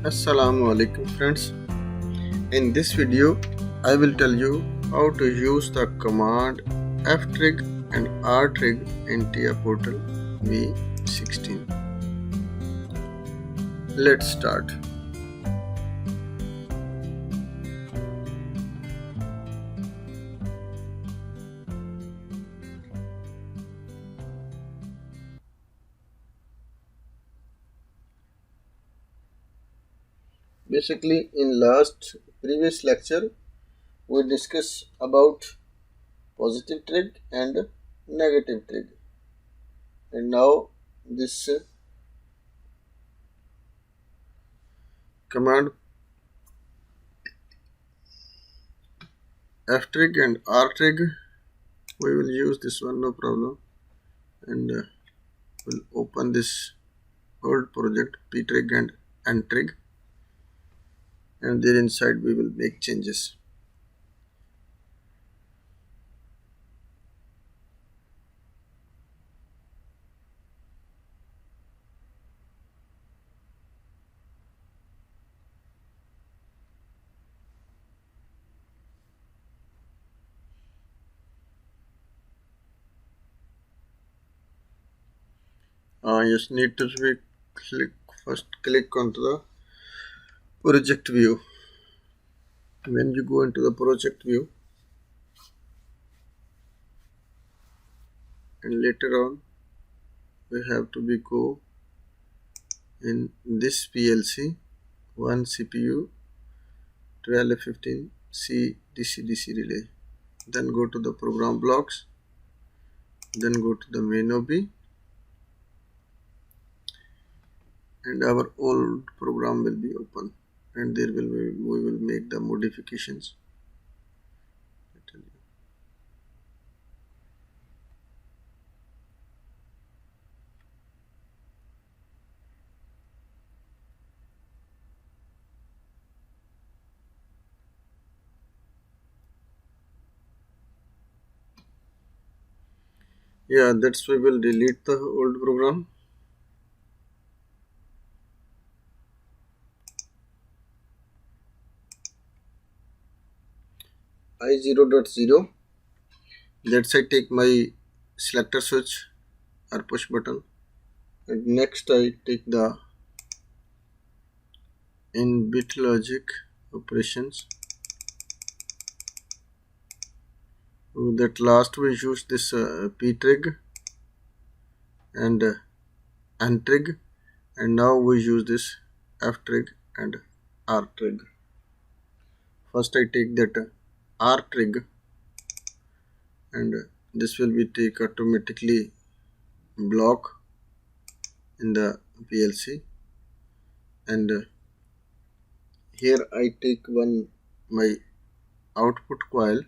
Assalamu alaikum friends. In this video I will tell you how to use the command F-Trig and R-Trig in TIA Portal V16. Let's start. Basically, in previous lecture we discussed about positive trig and negative trig, and now this command F-Trig and R-Trig, we will use this one, no problem, and we'll open this old project P-Trig and N-Trig, and there inside we will make changes. You just need to click onto the project view. When you go into the project view, and later on we have to go in this PLC 1 CPU 12F15 C DC relay, then go to the program blocks, then go to the main OB, and our old program will be open, and there we will make the modifications. Yeah, that's we will delete the old program. I0.0, that's I take my selector switch or push button, and next I take the in bit logic operations. That last we use this P-Trig and N-Trig, and now we use this F-Trig and R-Trig. First I take that R-Trig, and this will be take automatically block in the PLC, and here I take my output coil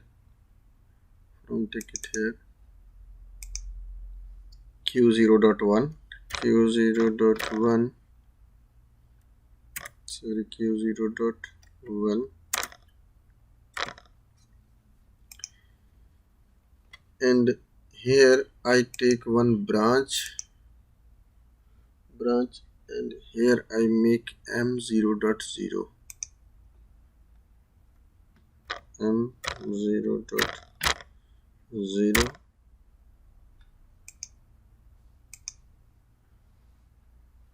from, take it here, Q0.1, Q0.1, sorry, Q0.1, and here I take one branch, and here I make M0.0,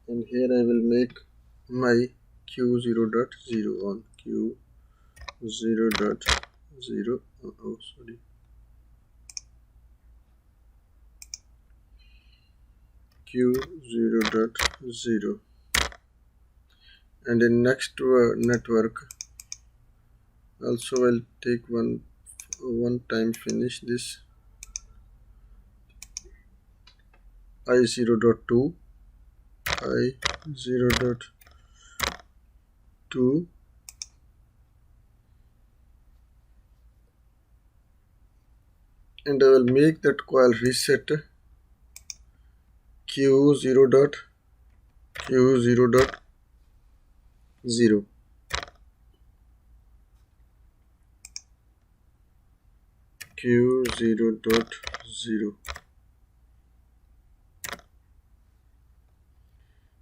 and here I will make my Q0.0 on Q0.0, oh sorry, Q0.0, and in next network also I'll take one time finish this I0.2, and I will make that coil reset Q0.0,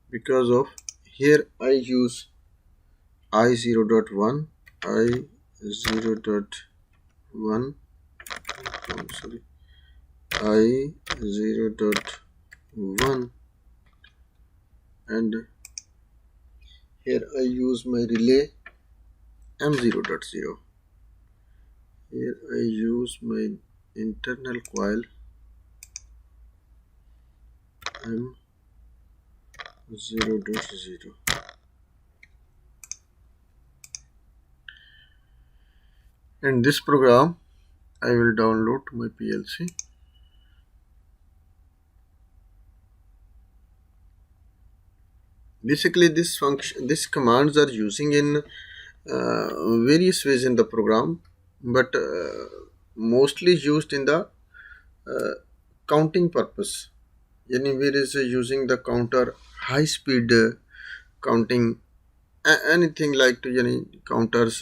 because of here I use I0.1, I0.1, sorry, I0.1, and here I use my relay M0.0. Here I use my internal coil M0.0. And this program I will download to my PLC. Basically, these commands are using in various ways in the program, but mostly used in the counting purpose. Anywhere is using the counter, high speed counting, anything like to counters,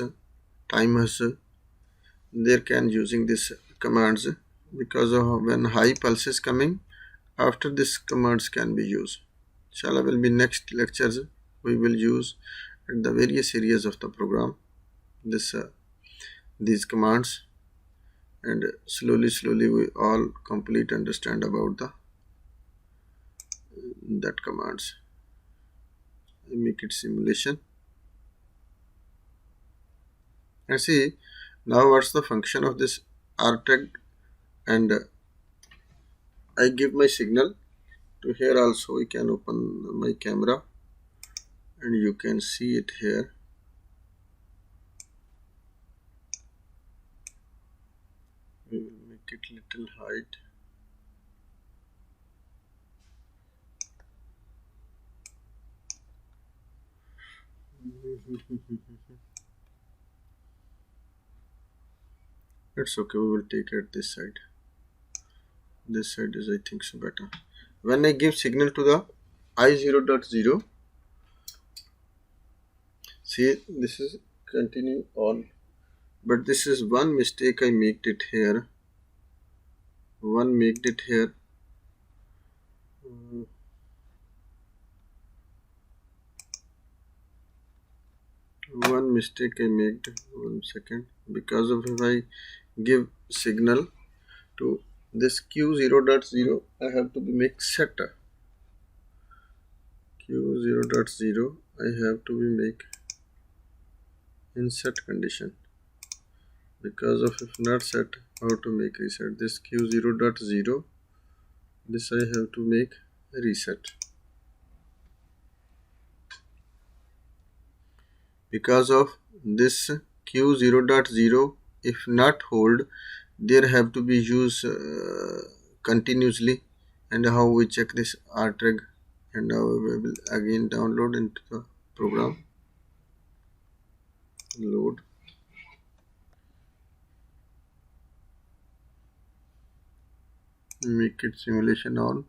timers. They can using this commands because of when high pulse is coming, after this commands can be used. Inshallah will be next lectures we will use at the various areas of the program these commands, and slowly we all complete understand about the that commands. I make it simulation and see now what's the function of this R-Trig, and I give my signal to here. Also we can open my camera and you can see it here. We will make it little height. It's okay, we will take it this side. This side is I think so better. When I give signal to the I0.0, see this is continue on, but this is one mistake I made it here. One made it here. One mistake I made. 1 second. Because of if I give signal to this Q0.0, I have to be make set. Q0.0, I have to be make in set condition. Because of if not set, how to make reset. This Q0.0, this I have to make reset. Because of this Q0.0, if not hold, there have to be used continuously. And how we check this R-Trig, and now we will again download into the program. Load. Make it simulation on.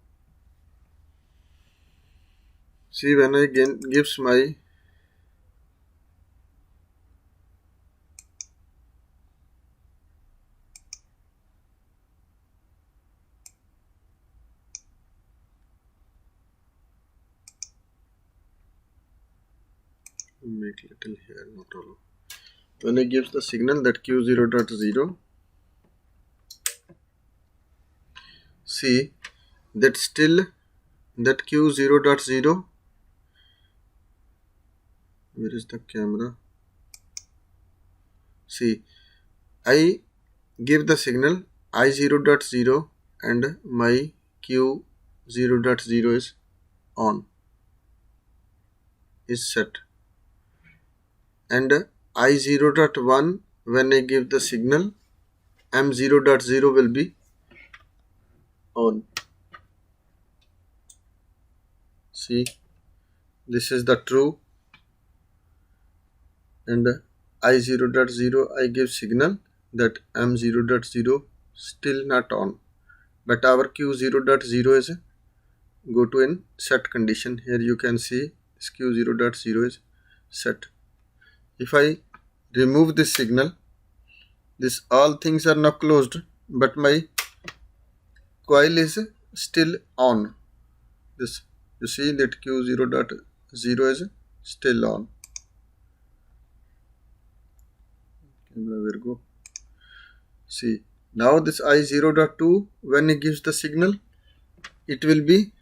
See when I again gives my make little here, not all. When I gives the signal that Q0.0, see that still that Q0.0, where is the camera? See, I give the signal I0.0 and my Q0.0 is on, is set, and I0.1 when I give the signal M0.0 will be on. See, this is the true, and I0.0 I give signal that M0.0 still not on, but our Q0.0 is go to in set condition. Here you can see this Q0.0 is set. If I remove this signal, this all things are now closed, but my coil is still on. This you see that Q0.0 is still on. Camera will go. See, now this I0.2, when it gives the signal, it will be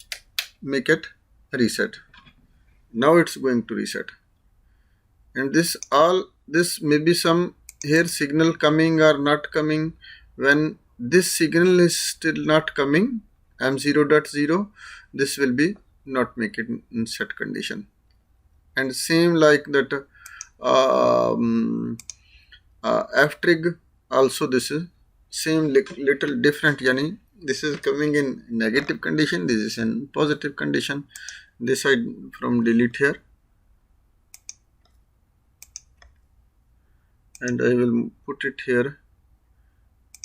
make it reset. Now it's going to reset. And this may be some here signal coming or not coming. When this signal is still not coming, M0.0, this will be not make it in set condition. And same like that F-Trig also, this is same little different, yani this is coming in negative condition, this is in positive condition. This I from delete here, and I will put it here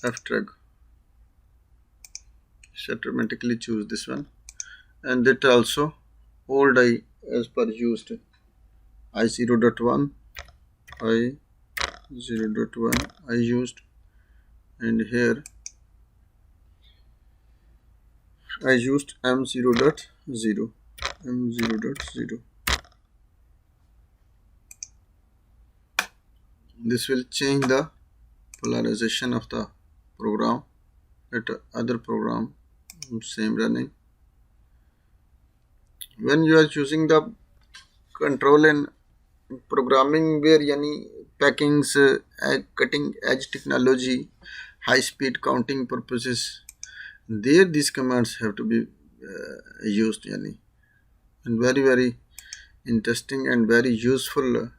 F-Trig. Automatically choose this one, and that also old I as per used I0.1 I0.1 I used, and here I used M0.0. This will change the polarization of the program. At other program same running. When you are choosing the control and programming where yani packings, cutting edge technology, high speed counting purposes, there these commands have to be used, yani, and very interesting and very useful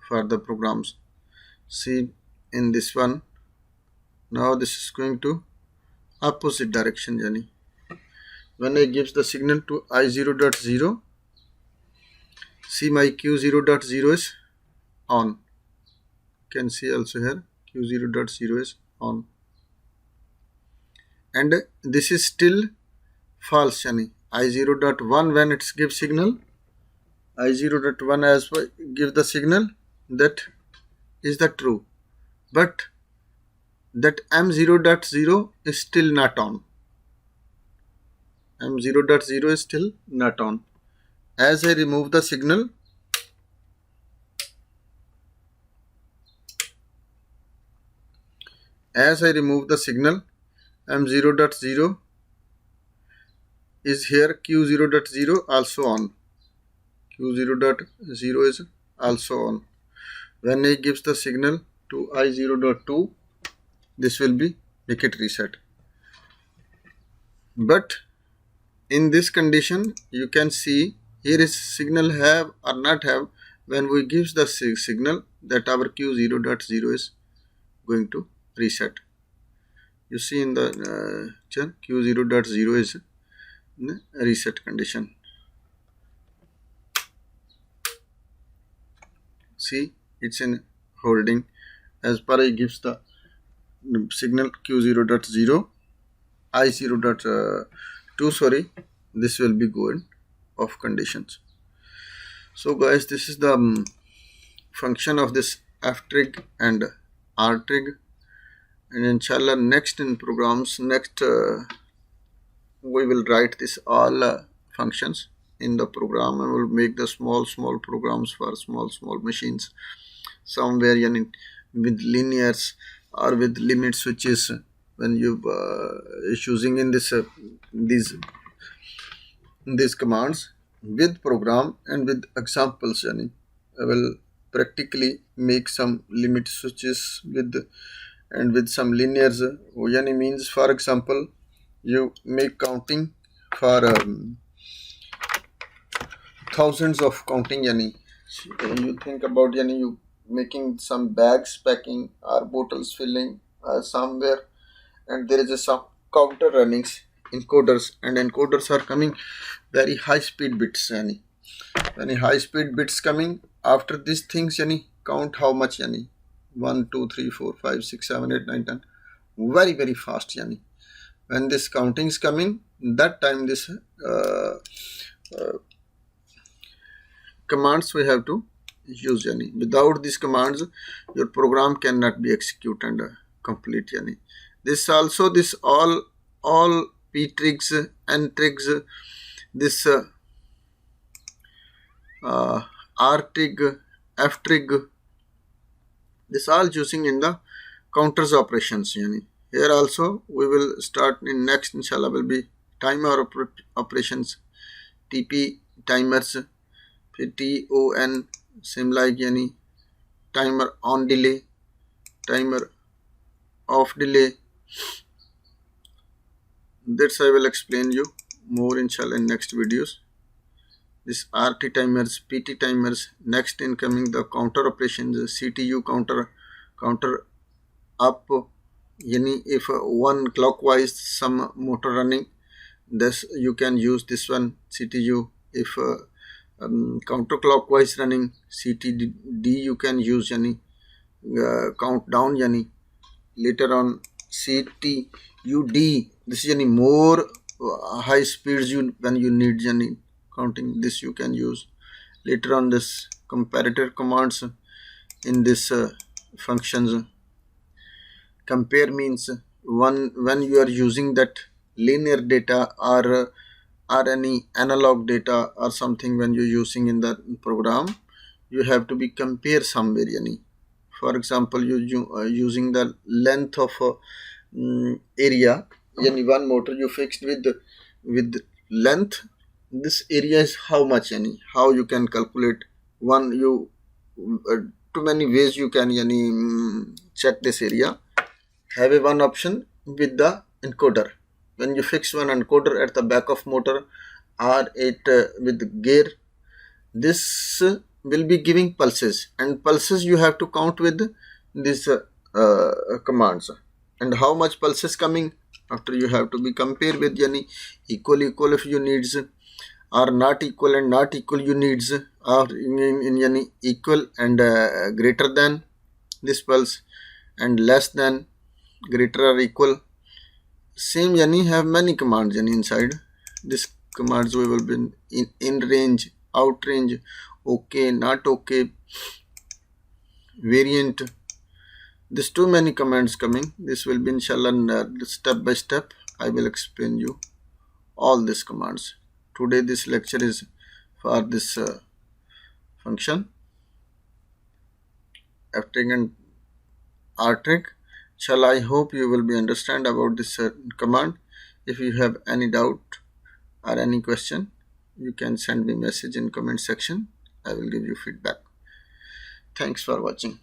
for the programs. See, in this one, now this is going to opposite direction, yani. When I gives the signal to I0.0, see my Q0.0 is on. Can see also here Q0.0 is on, and this is still false, yani I0.1 when it gives signal, I0.1 as give the signal, that is the true, but that M0.0 is still not on. M0.0 is still not on. As I remove the signal, M0.0 is here, Q0.0 also on. Q0.0 is also on. When I gives the signal to I0.2, this will be make it reset. But in this condition, you can see here is signal have or not have. When we gives the signal that our Q0.0 is going to reset. You see in the Q0.0 is in reset condition. See, it's in holding as per I gives the signal Q0.0, I0.2, sorry, this will be going off conditions. So guys, this is the function of this F-Trig and R-Trig, and inshallah next in programs, we will write this all functions in the program, and we'll make the small programs for small machines, somewhere with linears or with limit switches. When you choosing in this these commands with program and with examples, I will practically make some limit switches with some linears. Means, for example, you make counting for thousands of counting, you think about you making some bags packing or bottles filling somewhere, and there is some counter runnings, encoders, and encoders are coming very high speed bits, very high speed bits coming. After these things, count how much, 1 2 3 4 5 6 7 8 9 10, very fast, when this counting is coming, that time this commands we have to use, without these commands your program cannot be executed and complete, this also, this all P-trigs, N-trigs, this R-trig, F-trig, This all using in the counters operations. Yani. Here also we will start in next inshallah will be timer operations, TP timers, TON, same like yani timer on delay, timer off delay. That's I will explain you more inshallah in next videos. This RT timers, PT timers, next incoming the counter operations, CTU counter up. Yani if one clockwise some motor running, this you can use this one CTU. If counterclockwise running CTD you can use yani countdown yani. Later on CTUD, this is any more high speeds you when you need any counting, this you can use. Later on this comparator commands in this functions. Compare means one when you are using that linear data or any analog data or something when you're using in the program, you have to be compare somewhere yani. For example, you using the length of area, yani one motor you fixed with length, this area is how much yani, how you can calculate one you too many ways you can yani check this area. Have a one option with the encoder. When you fix one encoder at the back of motor or it with gear, this will be giving pulses, and pulses you have to count with these commands, and how much pulses coming after you have to be compared with yani equal if you needs, or not equal and not equal you needs, or in yani equal and greater than this pulse and less than, greater or equal. Same yani have many commands yani inside. This commands we will be in range, out range, okay, not okay, variant. There's too many commands coming. This will be inshallah step by step. I will explain you all these commands. Today this lecture is for this function F-Trig and R-Trig. Inshallah, I hope you will be understand about this command. If you have any doubt or any question, you can send me message in comment section. I will give you feedback. Thanks for watching.